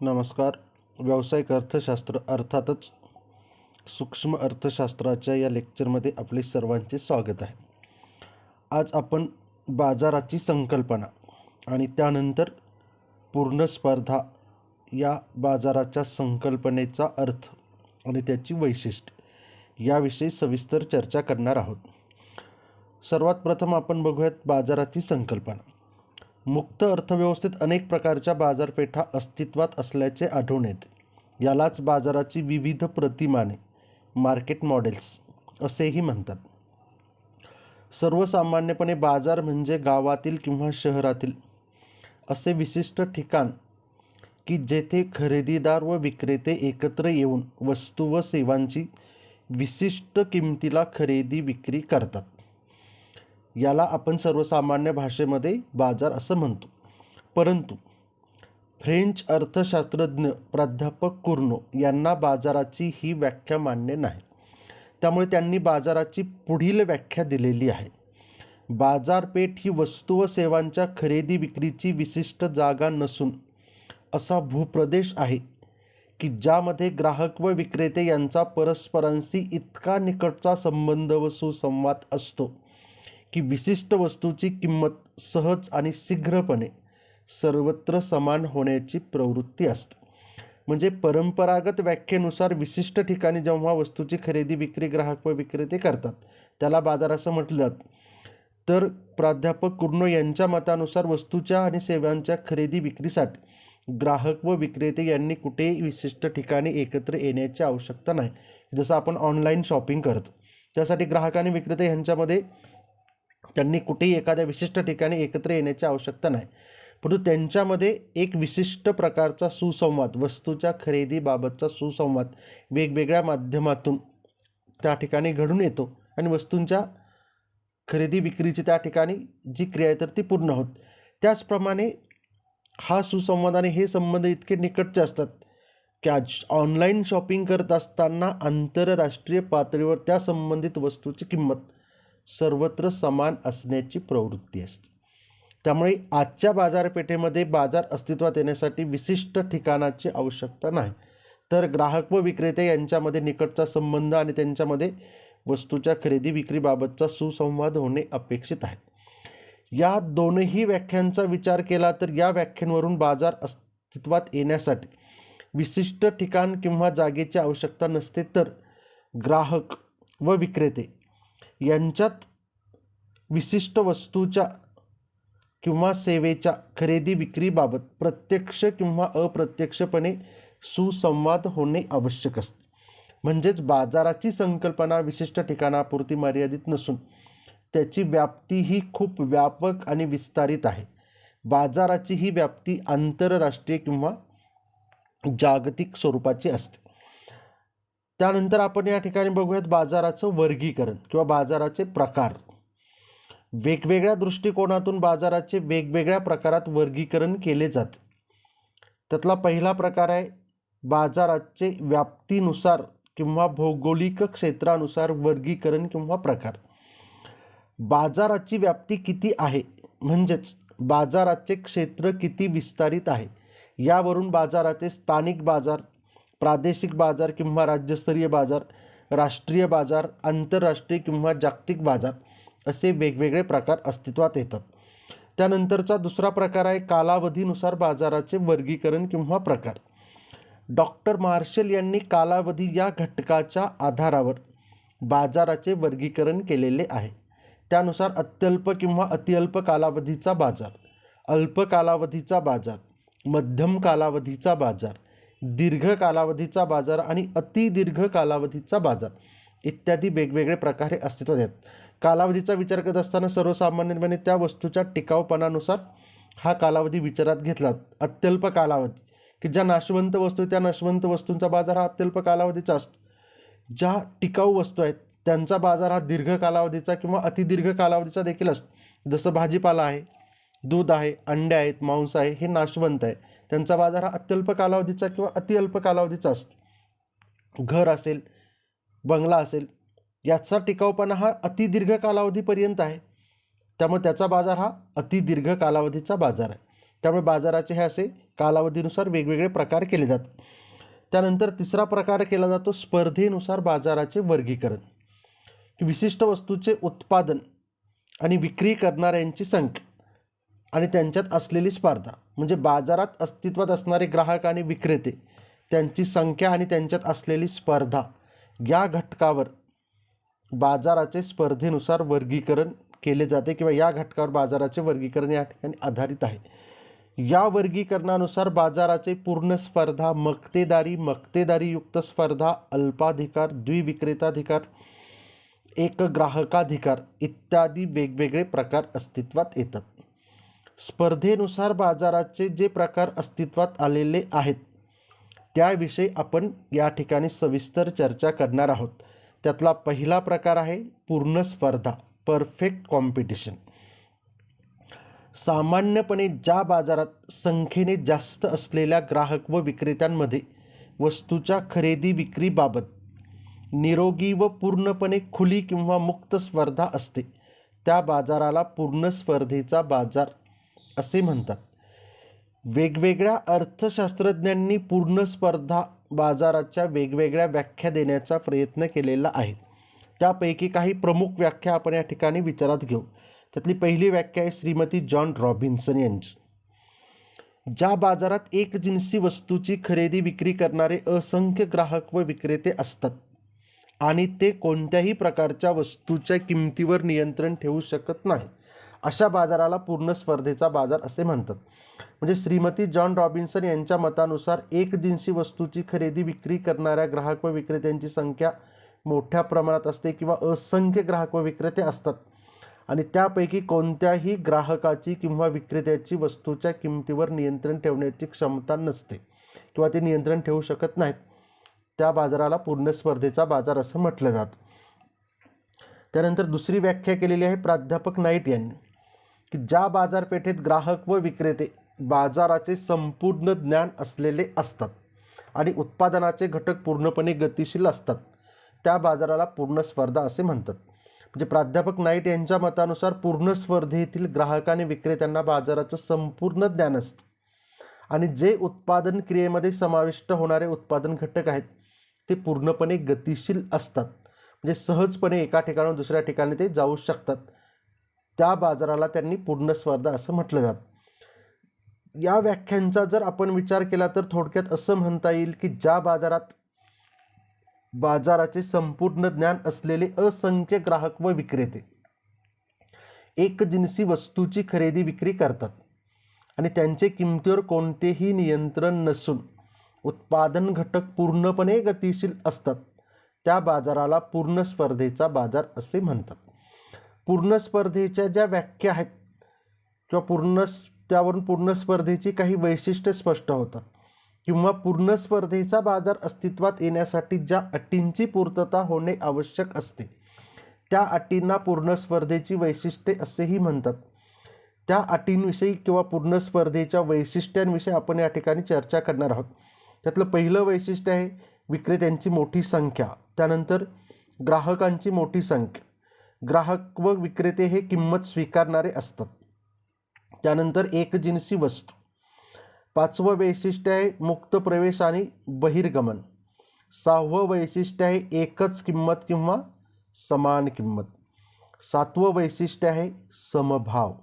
नमस्कार. व्यावसायिक अर्थशास्त्र अर्थातच सूक्ष्म अर्थशास्त्राच्या या लेक्चरमध्ये आपले सर्वांचे स्वागत आहे. आज आपण बाजाराची संकल्पना आणि त्यानंतर पूर्ण स्पर्धा या बाजाराच्या संकल्पनेचा अर्थ आणि त्याची वैशिष्ट्ये याविषयी सविस्तर चर्चा करणार आहोत. सर्वात प्रथम आपण बघूयात बाजाराची संकल्पना. मुक्त अर्थव्यवस्थेत अनेक प्रकारच्या बाजारपेठा अस्तित्वात असल्याचे आढळून येते. यालाच बाजाराची विविध प्रतिमाने मार्केट मॉडेल्स असेही म्हणतात. सर्वसामान्यपणे बाजार म्हणजे गावातील किंवा शहरातील असे विशिष्ट ठिकाण की जेथे खरेदीदार व विक्रेते एकत्र येऊन वस्तू व सेवांची विशिष्ट किमतीला खरेदी विक्री करतात. याला आपण सर्वसामान्य भाषेमध्ये बाजार असं म्हणतो. परंतु फ्रेंच अर्थशास्त्रज्ञ प्राध्यापक कुर्नो यांना बाजाराची ही व्याख्या मान्य नाही. त्यामुळे त्यांनी बाजाराची पुढील व्याख्या दिलेली आहे. बाजारपेठ ही वस्तू व सेवांच्या खरेदी विक्रीची विशिष्ट जागा नसून असा भूप्रदेश आहे की ज्यामध्ये ग्राहक व विक्रेते यांचा परस्परांशी इतका निकटचा संबंध व सुसंवाद असतो की विशिष्ट वस्तूची किंमत सहज आणि शीघ्रपणे सर्वत्र समान होण्याची प्रवृत्ती असते. म्हणजे परंपरागत व्याख्येनुसार विशिष्ट ठिकाणी जेव्हा वस्तूची खरेदी विक्री ग्राहक व विक्रेते करतात त्याला बाजार असं म्हटलं जातं. तर प्राध्यापक कुर्नो यांच्या मतानुसार वस्तूच्या आणि सेवांच्या खरेदी विक्रीसाठी ग्राहक व विक्रेते यांनी कुठेही विशिष्ट ठिकाणी एकत्र येण्याची आवश्यकता नाही. जसं आपण ऑनलाईन शॉपिंग करतो त्यासाठी ग्राहक आणि विक्रेते यांच्यामध्ये त्यांनी कुठेही एखाद्या विशिष्ट ठिकाणी एकत्र येण्याची आवश्यकता नाही. परंतु त्यांच्यामध्ये एक विशिष्ट प्रकारचा सुसंवाद, वस्तूच्या खरेदीबाबतचा सुसंवाद वेगवेगळ्या माध्यमातून त्या ठिकाणी घडून येतो आणि वस्तूंच्या खरेदी विक्रीची त्या ठिकाणी जी क्रिया आहे तर ती पूर्ण होत. त्याचप्रमाणे हा सुसंवाद आणि हे संबंध इतके निकटचे असतात की आज ऑनलाईन शॉपिंग करत असताना आंतरराष्ट्रीय पातळीवर त्या संबंधित वस्तूची किंमत सर्वत्र समान असण्याची प्रवृत्ती असते. त्यामुळे आजच्या बाजारपेठेमध्ये बाजार अस्तित्वात येण्यासाठी विशिष्ट ठिकाणाची आवश्यकता नाही, तर ग्राहक व विक्रेते यांच्यामध्ये निकटचा संबंध आणि त्यांच्यामध्ये वस्तूच्या खरेदी विक्रीबाबतचा सुसंवाद होणे अपेक्षित आहे. या दोनही व्याख्यांचा विचार केला तर या व्याख्यांवरून बाजार अस्तित्वात येण्यासाठी विशिष्ट ठिकाण किंवा जागेची आवश्यकता नसते, तर ग्राहक व विक्रेते यांच्यात विशिष्ट वस्तूच्या किंवा सेवेच्या खरेदी विक्रीबाबत प्रत्यक्ष किंवा अप्रत्यक्षपणे सुसंवाद होणे आवश्यक असते. म्हणजेच बाजाराची संकल्पना विशिष्ट ठिकाणापुरती मर्यादित नसून त्याची व्याप्ती ही खूप व्यापक आणि विस्तारित आहे. बाजाराची ही व्याप्ती आंतरराष्ट्रीय किंवा जागतिक स्वरूपाची असते. त्यानंतर आपण या ठिकाणी बघूयात बाजाराचं वर्गीकरण किंवा बाजाराचे प्रकार. वेगवेगळ्या दृष्टिकोनातून बाजाराचे वेगवेगळ्या प्रकारात वर्गीकरण केले जाते. त्यातला पहिला प्रकार आहे बाजाराचे व्याप्तीनुसार किंवा भौगोलिक क्षेत्रानुसार वर्गीकरण किंवा प्रकार. बाजाराची व्याप्ती किती आहे म्हणजेच बाजाराचे क्षेत्र किती विस्तारित आहे यावरून बाजाराचे स्थानिक बाजार, प्रादेशिक बाजार किंवा राज्यस्तरीय बाजार, राष्ट्रीय बाजार, आंतरराष्ट्रीय किंवा जागतिक बाजार असे वेगवेगळे प्रकार अस्तित्वात येतात. त्यानंतरचा दुसरा प्रकार आहे कालावधीनुसार बाजाराचे वर्गीकरण किंवा प्रकार. डॉक्टर मार्शल यांनी कालावधी या घटकाच्या आधारावर बाजाराचे वर्गीकरण केलेले आहे. त्यानुसार अत्यल्प किंवा अतिअल्प कालावधीचा बाजार, अल्प कालावधीचा बाजार, मध्यम कालावधीचा बाजार, दीर्घ कालावधीचा बाजार आणि अतिदीर्घ कालावधीचा बाजार इत्यादी वेगवेगळे प्रकारे अस्तित्वात आहेत. कालावधीचा विचार करत असताना सर्वसामान्यपणे त्या वस्तूच्या टिकाऊपणानुसार हा कालावधी विचारात घेतला. अत्यल्प कालावधी की ज्या नाशवंत वस्तू त्या नाशवंत वस्तूंचा बाजार हा अत्यल्प कालावधीचा असतो. ज्या टिकाऊ वस्तू आहेत त्यांचा बाजार हा दीर्घ कालावधीचा किंवा अतिदीर्घ कालावधीचा देखील असतो. जसं भाजीपाला आहे, दूध आहे, अंडे आहेत, मांस आहे, हे नाशवंत आहे, त्यांचा बाजार हा अत्यल्प कालावधीचा किंवा अतिअल्प कालावधीचा असतो. घर असेल, बंगला असेल, याचा टिकाऊपणा हा अतिदीर्घ कालावधीपर्यंत आहे, त्यामुळे त्याचा बाजार हा अतिदीर्घ कालावधीचा बाजार आहे. त्यामुळे बाजाराचे हे असे कालावधीनुसार वेगवेगळे प्रकार केले जातात. त्यानंतर तिसरा प्रकार केला जातो स्पर्धेनुसार बाजाराचे वर्गीकरण, की विशिष्ट वस्तूचे उत्पादन आणि विक्री करणाऱ्यांची संख्या आणि त्यांच्यात असलेली स्पर्धा, म्हणजे बाजारात अस्तित्वात असणारे ग्राहक आणि विक्रेते, त्यांची संख्या आणि त्यांच्यात असलेली स्पर्धा या घटकावर बाजाराचे स्पर्धेनुसार वर्गीकरण केले जाते किंवा या घटकावर बाजाराचे वर्गीकरण या ठिकाणी आधारित आहे. या वर्गीकरणानुसार बाजाराचे पूर्ण स्पर्धा, मक्तेदारीयुक्त स्पर्धा, अल्पाधिकार, द्विविक्रेताधिकार, एक ग्राहकाधिकार इत्यादी वेगवेगळे प्रकार अस्तित्वात येतात. स्पर्धेनुसार बाजाराचे जे प्रकार अस्तित्वात आलेले आहेत त्याविषयी आपण या ठिकाणी सविस्तर चर्चा करणार आहोत. त्यातला पहिला प्रकार आहे पूर्ण स्पर्धा, परफेक्ट कॉम्पिटिशन. सामान्यपणे ज्या बाजारात संख्येने जास्त असलेल्या ग्राहक व विक्रेत्यांमध्ये वस्तूच्या खरेदी विक्रीबाबत निरोगी व पूर्णपणे खुली किंवा मुक्त स्पर्धा असते त्या बाजाराला पूर्ण स्पर्धेचा बाजार असे म्हणतात. वेगवेगळ्या अर्थशास्त्रज्ञांनी पूर्ण स्पर्धा बाजाराच्या वेगवेगळ्या व्याख्या देण्याचा प्रयत्न केलेला आहे. त्यापैकी काही प्रमुख व्याख्या आपण या ठिकाणी विचारात घेऊ. त्यातली पहिली व्याख्या आहे श्रीमती जॉन रॉबिन्सन यांची. ज्या बाजारात एकजिन्सी वस्तूची खरेदी विक्री करणारे असंख्य ग्राहक व विक्रेते असतात आणि ते कोणत्याही प्रकारच्या वस्तूच्या किमतीवर नियंत्रण ठेवू शकत नाही, अशा बाजाराला पूर्ण स्पर्धेचा बाजार असे म्हणतात. म्हणजे श्रीमती जॉन रॉबिन्सन यांच्या मतानुसार एकजिन्सी वस्तूची खरेदी विक्री करणाऱ्या ग्राहक व विक्रेत्यांची संख्या मोठ्या प्रमाणात असते किंवा असंख्य ग्राहक व विक्रेते असतात आणि त्यापैकी कोणत्याही ग्राहकाची किंवा विक्रेत्याची वस्तूच्या किमतीवर नियंत्रण ठेवण्याची क्षमता नसते किंवा ते नियंत्रण ठेवू शकत नाहीत, त्या बाजाराला पूर्ण स्पर्धेचा बाजार असं म्हटलं जातं. त्यानंतर दुसरी व्याख्या केलेली आहे प्राध्यापक नाईट यांनी, की ज्या बाजारपेठेत ग्राहक व विक्रेते बाजाराचे संपूर्ण ज्ञान असलेले असतात आणि उत्पादनाचे घटक पूर्णपणे गतिशील असतात त्या बाजाराला पूर्ण स्पर्धा असे म्हणतात. म्हणजे प्राध्यापक नाईट यांच्या मतानुसार पूर्ण स्पर्धेतील ग्राहक आणि विक्रेत्यांना बाजाराचं संपूर्ण ज्ञान असतं आणि जे उत्पादन क्रियेमध्ये समाविष्ट होणारे उत्पादन घटक आहेत ते पूर्णपणे गतिशील असतात, म्हणजे सहजपणे एका ठिकाणाहून दुसऱ्या ठिकाणी ते जाऊ शकतात, त्या बाजाराला त्यांनी पूर्ण स्पर्धा असं म्हटलं जातं. या व्याख्यांचा जर आपण विचार केला तर थोडक्यात असं म्हणता येईल की ज्या बाजारात बाजाराचे संपूर्ण ज्ञान असलेले असंख्य ग्राहक व विक्रेते एकजिन्सी वस्तूची खरेदी विक्री करतात आणि त्यांचे किमतीवर कोणतेही नियंत्रण नसून उत्पादन घटक पूर्णपणे गतिशील असतात त्या बाजाराला पूर्ण स्पर्धेचा बाजार असे म्हणतात. पूर्ण स्पर्धेच्या ज्या व्याख्या आहेत किंवा त्यावरून पूर्ण स्पर्धेची काही वैशिष्ट्ये स्पष्ट होतात किंवा पूर्ण स्पर्धेचा बाजार अस्तित्वात येण्यासाठी ज्या अटींची पूर्तता होणे आवश्यक असते त्या अटींना पूर्ण स्पर्धेची वैशिष्ट्ये असेही म्हणतात. त्या अटींविषयी किंवा पूर्ण स्पर्धेच्या वैशिष्ट्यांविषयी आपण या ठिकाणी चर्चा करणार आहोत. त्यातलं पहिलं वैशिष्ट्य आहे विक्रेत्यांची मोठी संख्या. त्यानंतर ग्राहकांची मोठी संख्या, ग्राहक व विक्रेते हे किंमत स्वीकारणारे असतात. त्यानंतर एकजिन्सी वस्तू. पाचवं वैशिष्ट्य आहे मुक्त प्रवेश आणि बहिर्गमन. सहावं वैशिष्ट्य आहे एकच किंमत किंवा समान किंमत. सातवं वैशिष्ट्य आहे समभाव.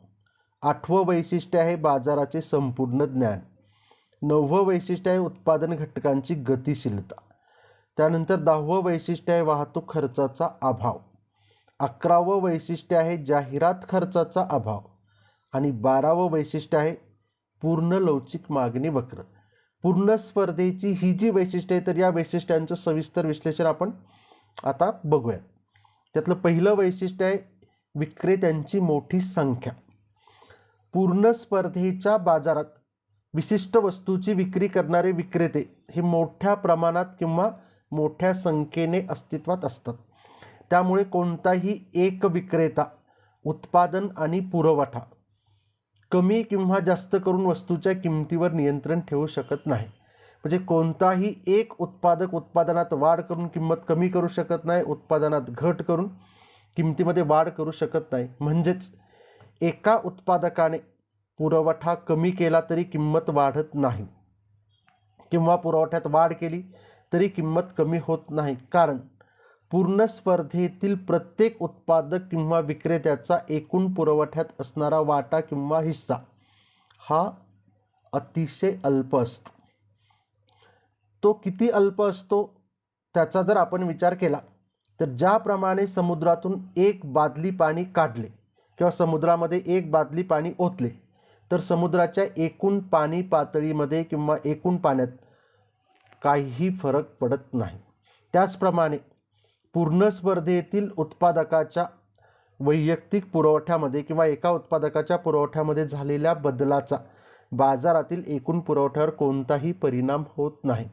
आठवं वैशिष्ट्य आहे बाजाराचे संपूर्ण ज्ञान. नववं वैशिष्ट्य आहे उत्पादन घटकांची गतिशीलता. त्यानंतर 10वं वैशिष्ट्य आहे वाहतूक खर्चाचा अभाव. 11वं वैशिष्ट्य आहे जाहिरात खर्चाचा अभाव आणि 12वं वैशिष्ट्य आहे पूर्ण लवचिक मागणी वक्र. पूर्ण स्पर्धेची ही जी वैशिष्ट्ये आहेत तर या वैशिष्ट्यांचं सविस्तर विश्लेषण आपण आता बघूयात. त्यातलं पहिलं वैशिष्ट्य आहे विक्रेत्यांची मोठी संख्या. पूर्ण स्पर्धेच्या बाजारात विशिष्ट वस्तूची विक्री करणारे विक्रेते हे मोठ्या प्रमाणात किंवा मोठ्या संख्येने अस्तित्वात असतात. त्यामुळे कोणताही एक विक्रेता उत्पादन आणि पुरवठा कमी किंवा जास्त करून वस्तूच्या किमतीवर नियंत्रण ठेवू शकत नाही. म्हणजे कोणताही एक उत्पादक उत्पादनात वाढ करून किंमत कमी करू शकत नाही, उत्पादनात घट करून किमतीमध्ये वाढ करू शकत नाही. म्हणजेच एका उत्पादकाने पुरवठा कमी केला तरी किंमत वाढत नाही किंवा पुरवठ्यात वाढ केली तरी किंमत कमी होत नाही, कारण पूर्ण स्पर्धेतील प्रत्येक उत्पादक किंवा विक्रेत्याचा एकूण पुरवठ्यात असणारा वाटा किंवा हिस्सा हा अतिशय अल्प असतो. तो किती अल्प असतो त्याचा जर आपण विचार केला तर ज्याप्रमाणे समुद्रातून एक बादली पाणी काढले किंवा समुद्रामध्ये एक बादली पाणी ओतले तर समुद्राच्या एकूण पाणी पातळीमध्ये किंवा एकूण पाण्यात काहीही फरक पडत नाही. त्याचप्रमाणे पूर्ण स्पर्धेतील उत्पादकाच्या वैयक्तिक पुरवठ्यामध्ये किंवा एका उत्पादकाच्या पुरवठ्यामध्ये झालेल्या बदलाचा बाजारातील एकूण पुरवठ्यावर कोणताही परिणाम होत नाही,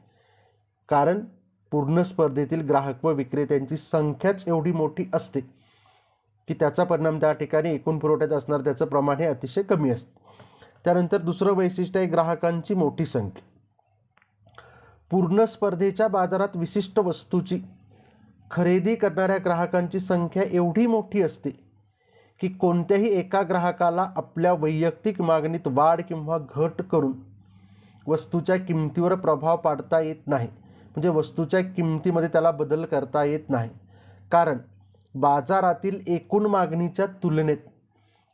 कारण पूर्ण स्पर्धेतील ग्राहक व विक्रेत्यांची संख्याच एवढी मोठी असते की त्याचा परिणाम त्या ठिकाणी एकूण पुरवठ्यात असणार त्याचं प्रमाण हे अतिशय कमी असते. त्यानंतर दुसरं वैशिष्ट्य आहे ग्राहकांची मोठी संख्या. पूर्ण स्पर्धेच्या बाजारात विशिष्ट वस्तूची खरेदी करणाऱ्या ग्राहकांची संख्या एवढी मोठी असते की कोणत्याही एका ग्राहकाला आपल्या वैयक्तिक मागणीत वाढ किंवा घट करून वस्तूच्या किमतीवर प्रभाव पाडता येत नाही, म्हणजे वस्तूच्या किमतीमध्ये त्याला बदल करता येत नाही, कारण बाजारातील एकूण मागणीच्या तुलनेत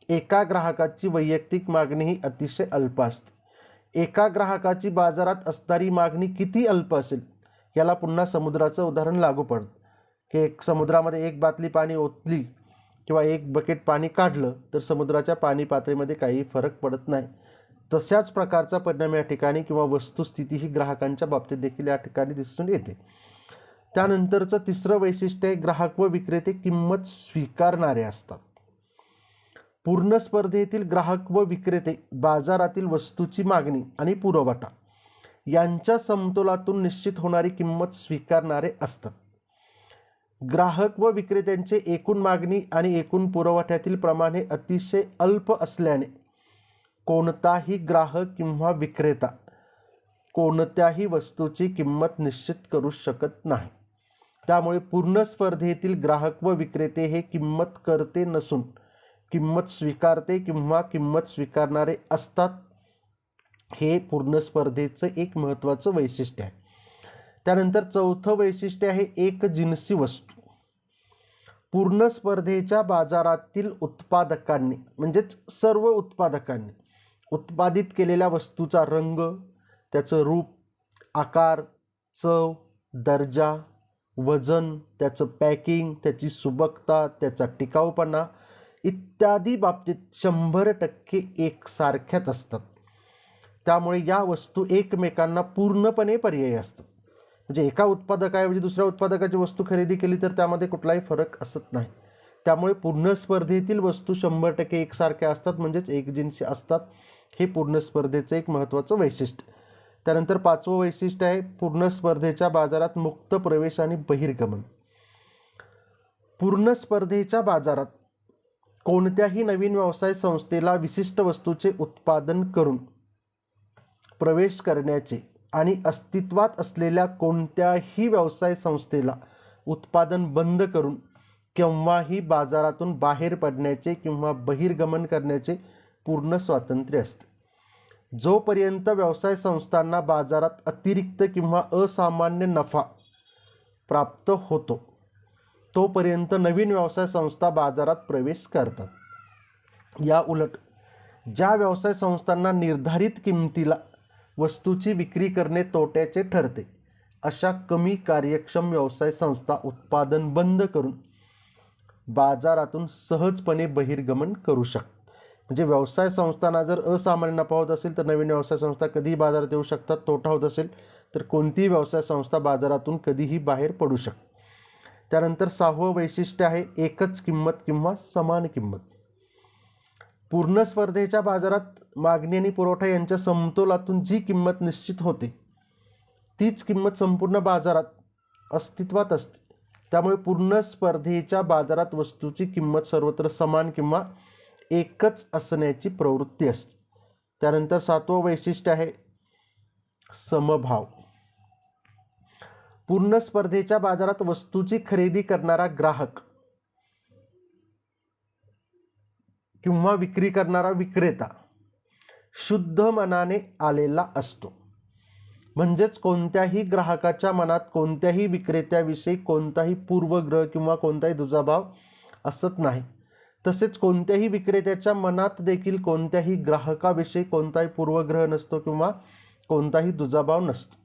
एका ग्राहकाची वैयक्तिक मागणी ही अतिशय अल्प असते. एका ग्राहकाची बाजारात असणारी मागणी किती अल्प असेल याला पुन्हा समुद्राचं उदाहरण लागू पडतं की एक समुद्रामध्ये एक बाटली पाणी ओतली किंवा एक बकेट पाणी काढलं तर समुद्राच्या पाणी पातळीमध्ये काही फरक पडत नाही. तशाच प्रकारचा परिणाम या ठिकाणी किंवा वस्तुस्थिती ही ग्राहकांच्या बाबतीत देखील या ठिकाणी दिसून येते. त्यानंतरचं तिसरं वैशिष्ट्य आहे ग्राहक व विक्रेते किंमत स्वीकारणारे असतात. पूर्ण स्पर्धेतील ग्राहक व विक्रेते बाजारातील वस्तूची मागणी आणि पुरवठा यांच्या समतोलातून निश्चित होणारी किंमत स्वीकारणारे असतात. ग्राहक व विक्रेत्यांचे एकूण मागणी आणि एकूण पुरवठ्यातील प्रमाण हे अतिशय अल्प असल्याने कोणताही ग्राहक किंवा विक्रेता कोणत्याही वस्तूची किंमत निश्चित करू शकत नाही. त्यामुळे पूर्ण स्पर्धेतील ग्राहक व विक्रेते हे किंमत करते नसून किंमत स्वीकारते किंवा किंमत स्वीकारणारे असतात. हे पूर्ण स्पर्धेचं एक महत्त्वाचं वैशिष्ट्य आहे. त्यानंतर चौथं वैशिष्ट्य आहे एकजिनसी वस्तू. पूर्ण स्पर्धेच्या बाजारातील उत्पादकांनी म्हणजेच सर्व उत्पादकांनी उत्पादित केलेल्या वस्तूचा रंग, त्याचं रूप, आकार, चव, दर्जा, वजन, त्याचं पॅकिंग, त्याची सुबकता, त्याचा टिकाऊपणा इत्यादी बाबतीत 100% एकसारख्याच असतात. त्यामुळे या वस्तू एकमेकांना पूर्णपणे पर्यायी असतात. म्हणजे एका उत्पादकाऐवजी दुसऱ्या उत्पादकाची वस्तू खरेदी केली तर त्यामध्ये कुठलाही फरक असत नाही. त्यामुळे पूर्ण स्पर्धेतील वस्तू 100% एकसारख्या असतात, म्हणजेच एकजिनसी असतात. हे पूर्ण स्पर्धेचं एक महत्त्वाचं वैशिष्ट्य. त्यानंतर पाचवं वैशिष्ट्य आहे पूर्ण स्पर्धेच्या बाजारात मुक्त प्रवेश आणि बहिर्गमन. पूर्ण स्पर्धेच्या बाजारात कोणत्याही नवीन व्यवसाय संस्थेला विशिष्ट वस्तूचे उत्पादन करून प्रवेश करण्याचे आणि अस्तित्वात असलेल्या कोणत्याही व्यवसाय संस्थेला उत्पादन बंद करून केव्हाही बाजारातून बाहेर पडण्याचे किंवा बहिर्गमन करण्याचे पूर्ण स्वातंत्र्य असते. जोपर्यंत व्यवसाय संस्थांना बाजारात अतिरिक्त किंवा असामान्य नफा प्राप्त होतो तोपर्यंत नवीन व्यवसाय संस्था बाजारात प्रवेश करतात. या उलट ज्या व्यवसाय संस्थांना निर्धारित किमतीला वस्तूची विक्री करणे तोट्याचे ठरते अशा कमी कार्यक्षम व्यवसाय संस्था उत्पादन बंद करून बाजारातून सहजपणे बहिर्गमन करू शकतात. म्हणजे व्यवसाय संस्थांना जर असामान्य नफा होत असेल तर नवीन व्यवसाय संस्था कधीही बाजारात येऊ शकतात. तोटा होत असेल तर कोणतीही व्यवसाय संस्था बाजारातून कधीही बाहेर पडू शकते. त्यानंतर सहावं वैशिष्ट्य आहे एकच किंमत किंवा समान किंमत. पूर्ण स्पर्धेच्या बाजारात मागणी आणि पुरवठा यांच्या समतोलातून जी किंमत निश्चित होते तीच किंमत संपूर्ण बाजारात अस्तित्वात असते. त्यामुळे पूर्ण स्पर्धेच्या बाजारात वस्तूची किंमत सर्वत्र समान किंवा एकच असण्याची प्रवृत्ती असते. त्यानंतर सातवं वैशिष्ट्य आहे समभाव. पूर्ण स्पर्धेच्या बाजारात वस्तूची खरेदी करणारा ग्राहक किंवा विक्री करणारा विक्रेता शुद्ध मनाने आलेला असतो. म्हणजेच कोणत्याही ग्राहकाच्या मनात कोणत्याही विक्रेत्याविषयी कोणताही पूर्वग्रह किंवा कोणताही दुजाभाव असत नाही. तसेच कोणत्याही विक्रेत्याच्या मनात देखील कोणत्याही ग्राहकाविषयी कोणताही पूर्वग्रह नसतो किंवा कोणताही दुजाभाव नसतो.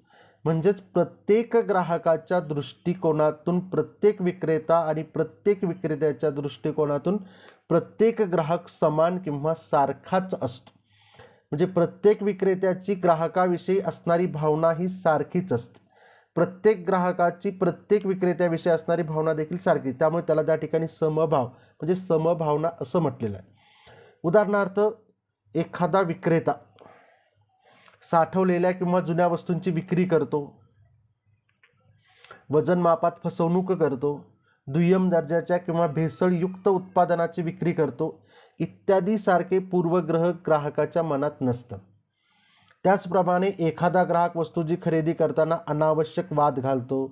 म्हणजेच प्रत्येक ग्राहकाच्या दृष्टिकोनातून प्रत्येक विक्रेता आणि प्रत्येक विक्रेत्याच्या दृष्टिकोनातून प्रत्येक ग्राहक समान किंवा सारखाच असतो. म्हणजे प्रत्येक विक्रेत्याची ग्राहकाविषयी असणारी भावना ही सारखीच असते. प्रत्येक ग्राहकाची प्रत्येक विक्रेत्याविषयी असणारी भावना देखील सारखी. त्यामुळे त्याला त्या ठिकाणी समभाव म्हणजे समभावना असं म्हटलेलं आहे. उदाहरणार्थ, एखादा विक्रेता साठवलेल्या किंवा जुन्या वस्तूंची विक्री करतो, वजनमापात फसवणूक करतो, दुय्यम दर्जाच्या किंवा भेसळयुक्त उत्पादनाची विक्री करतो इत्यादी सारखे पूर्वग्रह ग्राहकाच्या मनात नसतात. त्याचप्रमाणे एखादा ग्राहक वस्तूची खरेदी करताना अनावश्यक वाद घालतो,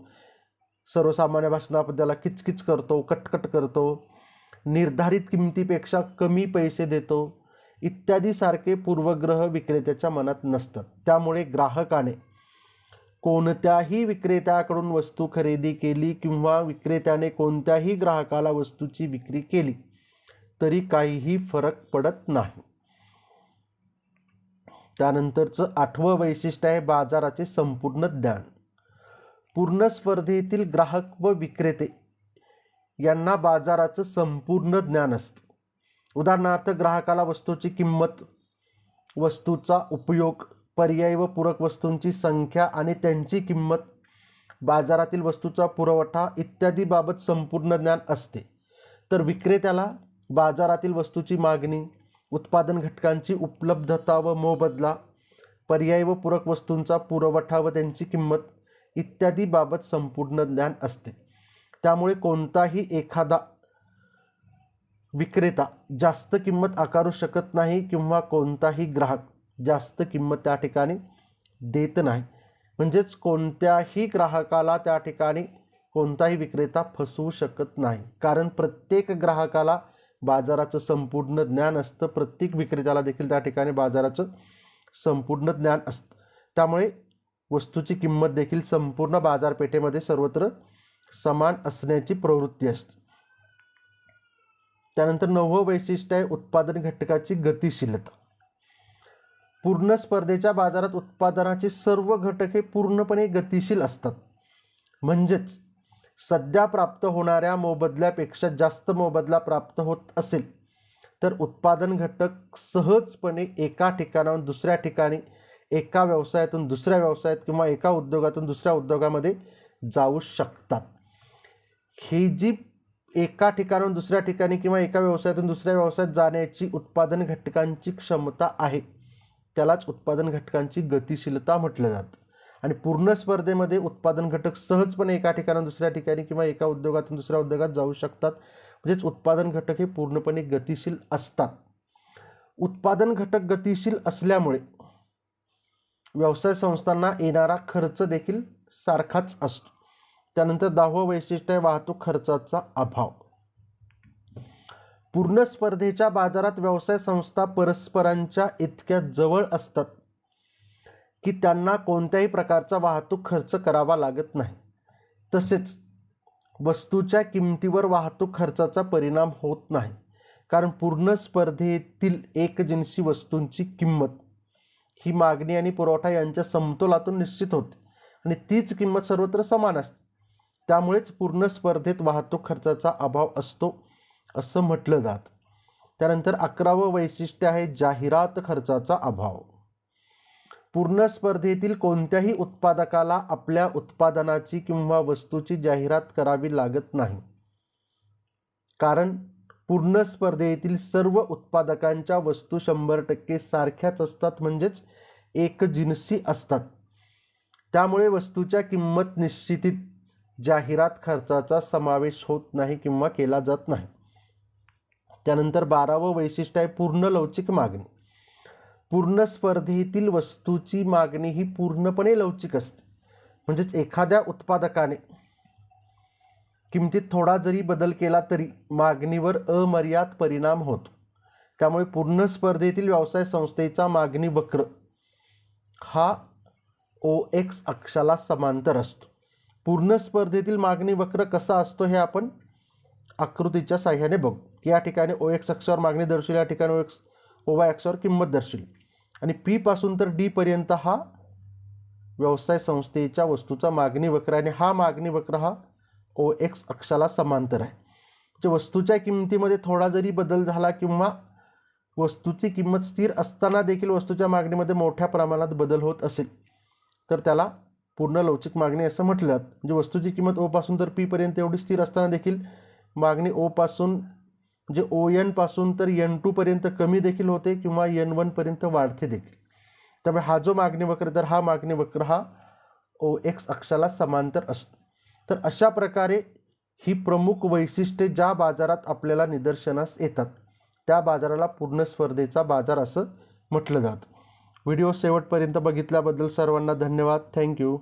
सर्वसामान्य भाषेत आपण त्याला किचकिच करतो, कटकट करतो, निर्धारित किमतीपेक्षा कमी पैसे देतो इत्यादी सारखे पूर्वग्रह विक्रेत्याच्या मनात नसतात. त्यामुळे ग्राहकाने कोणत्याही विक्रेत्याकडून वस्तू खरेदी केली किंवा विक्रेत्याने कोणत्याही ग्राहकाला वस्तूची विक्री केली तरी काहीही फरक पडत नाही. त्यानंतरचं 8वं वैशिष्ट्य आहे बाजाराचे संपूर्ण ज्ञान. पूर्ण स्पर्धेतील ग्राहक व विक्रेते यांना बाजाराचं संपूर्ण ज्ञान असतं. उदाहरणार्थ, ग्राहकाला वस्तूची किंमत, वस्तूचा उपयोग, पर्यायी व पूरक वस्तूंची संख्या आणि त्यांची किंमत, बाजारातील वस्तूचा पुरवठा इत्यादी बाबत संपूर्ण ज्ञान असते. तर विक्रेत्याला बाजारातील वस्तूची मागणी, उत्पादन घटकांची उपलब्धता व मोबदला, पर्यायी व पूरक वस्तूंचा पुरवठा व त्यांची किंमत इत्यादी बाबत संपूर्ण ज्ञान असते. त्यामुळे कोणताही एखादा विक्रेता जास्त किंमत आकारू शकत नाही किंवा कोणताही ग्राहक जास्त किंमत त्या ठिकाणी देत नाही. म्हणजेच कोणत्याही ग्राहकाला त्या ठिकाणी कोणताही विक्रेता फसवू शकत नाही, कारण प्रत्येक ग्राहकाला बाजाराचं संपूर्ण ज्ञान असतं. प्रत्येक विक्रेत्याला देखील त्या ठिकाणी बाजाराचं संपूर्ण ज्ञान असतं. त्यामुळे वस्तूची किंमत देखील संपूर्ण बाजारपेठेमध्ये सर्वत्र समान असण्याची प्रवृत्ती असते. त्यानंतर 9वं वैशिष्ट्य आहे उत्पादन घटकाची गतिशीलता. पूर्ण स्पर्धेच्या बाजारात उत्पादनाचे सर्व घटक हे पूर्णपणे गतिशील असतात. म्हणजेच सध्या प्राप्त होणाऱ्या मोबदल्यापेक्षा जास्त मोबदला प्राप्त होत असेल तर उत्पादन घटक सहजपणे एका ठिकाणाहून दुसऱ्या ठिकाणी, एका व्यवसायातून दुसऱ्या व्यवसायात किंवा एका उद्योगातून दुसऱ्या उद्योगामध्ये जाऊ शकतात. ही जी एका ठिकाणाहून दुसऱ्या ठिकाणी किंवा एका व्यवसायातून दुसऱ्या व्यवसायात जाण्याची उत्पादन घटकांची क्षमता आहे त्यालाच उत्पादन घटकांची गतिशीलता म्हटलं जातं. आणि पूर्ण स्पर्धेमध्ये उत्पादन घटक सहजपणे एका ठिकाणाहून दुसऱ्या ठिकाणी किंवा एका उद्योगातून दुसऱ्या उद्योगात जाऊ शकतात. म्हणजेच उत्पादन घटक हे पूर्णपणे गतिशील असतात. उत्पादन घटक गतिशील असल्यामुळे व्यवसाय संस्थांना येणारा खर्च देखील सारखाच असतो. त्यानंतर 10वं वैशिष्ट्य आहे वाहतूक खर्चाचा अभाव. पूर्ण स्पर्धेच्या बाजारात व्यवसाय संस्था परस्परांच्या इतक्या जवळ असतात की त्यांना कोणत्याही प्रकारचा वाहतूक खर्च करावा लागत नाही. तसेच वस्तूच्या किमतीवर वाहतूक खर्चाचा परिणाम होत नाही, कारण पूर्ण स्पर्धेतील एकजिनसी वस्तूंची किंमत ही मागणी आणि पुरवठा यांच्या समतोलातून निश्चित होते आणि तीच किंमत सर्वत्र समान असते. त्यामुळेच पूर्ण स्पर्धेत वाहतूक खर्चाचा अभाव असतो असं म्हटलं जातं. त्यानंतर 11वं वैशिष्ट्य आहे जाहिरात खर्चाचा अभाव. पूर्ण स्पर्धेतील कोणत्याही उत्पादकाला आपल्या उत्पादनाची किंवा वस्तूची जाहिरात करावी लागत नाही, कारण पूर्ण स्पर्धेतील सर्व उत्पादकांच्या वस्तू 100% सारख्याच असतात, म्हणजेच एकजिनसी असतात. त्यामुळे वस्तूच्या किंमत निश्चितीत जाहिरात खर्चाचा समावेश होत नाही किंवा केला जात नाही. त्यानंतर 12वं वैशिष्ट्य आहे पूर्ण लवचिक मागणी. पूर्ण स्पर्धेतील वस्तूची मागणी ही पूर्णपणे लवचिक असते. म्हणजेच एखाद्या उत्पादकाने किमतीत थोडा जरी बदल केला तरी मागणीवर अमर्याद परिणाम होतो, त्यामुळे पूर्ण स्पर्धेतील व्यवसाय संस्थेचा मागणी वक्र हा OX अक्षाला समांतर असतो. पूर्ण स्पर्धेतील मागणी वक्र कसा असतो हे आपण आकृतीच्या साहाय्याने बघू. या ठिकाणी OX अक्षावर मागणी दर्शवली, या ठिकाणी OY अक्षावर किंमत दर्शवली आणि P पासून तर D पर्यंत हा व्यवसाय संस्थेच्या वस्तूचा मागणी वक्र आणि हा मागणी वक्र हा OX अक्षाला समांतर आहे. म्हणजे वस्तूच्या किमतीमध्ये थोडा जरी बदल झाला किंवा वस्तूची किंमत स्थिर असताना देखील वस्तूच्या मागणीमध्ये मोठ्या प्रमाणात बदल होत असेल तर त्याला पूर्ण लवचिक मागणी असं म्हटलं जातं. म्हणजे वस्तूची किंमत O पासून तर P पर्यंत एवढी स्थिर असताना देखील मागणी O पासून म्हणजे ON पासून तर N2 पर्यंत कमी देखील होते किंवा N1 पर्यंत वाढते देखील. त्यामुळे हा जो मागणी वक्र तर हा मागणी वक्र हा OX अक्षाला समांतर असतो. तर अशा प्रकारे ही प्रमुख वैशिष्ट्ये ज्या बाजारात आपल्याला निदर्शनास येतात त्या बाजाराला पूर्ण स्पर्धेचा बाजार असं म्हटलं जातं. व्हिडिओ शेवटपर्यंत बघितल्याबद्दल सर्वांना धन्यवाद. थँक्यू.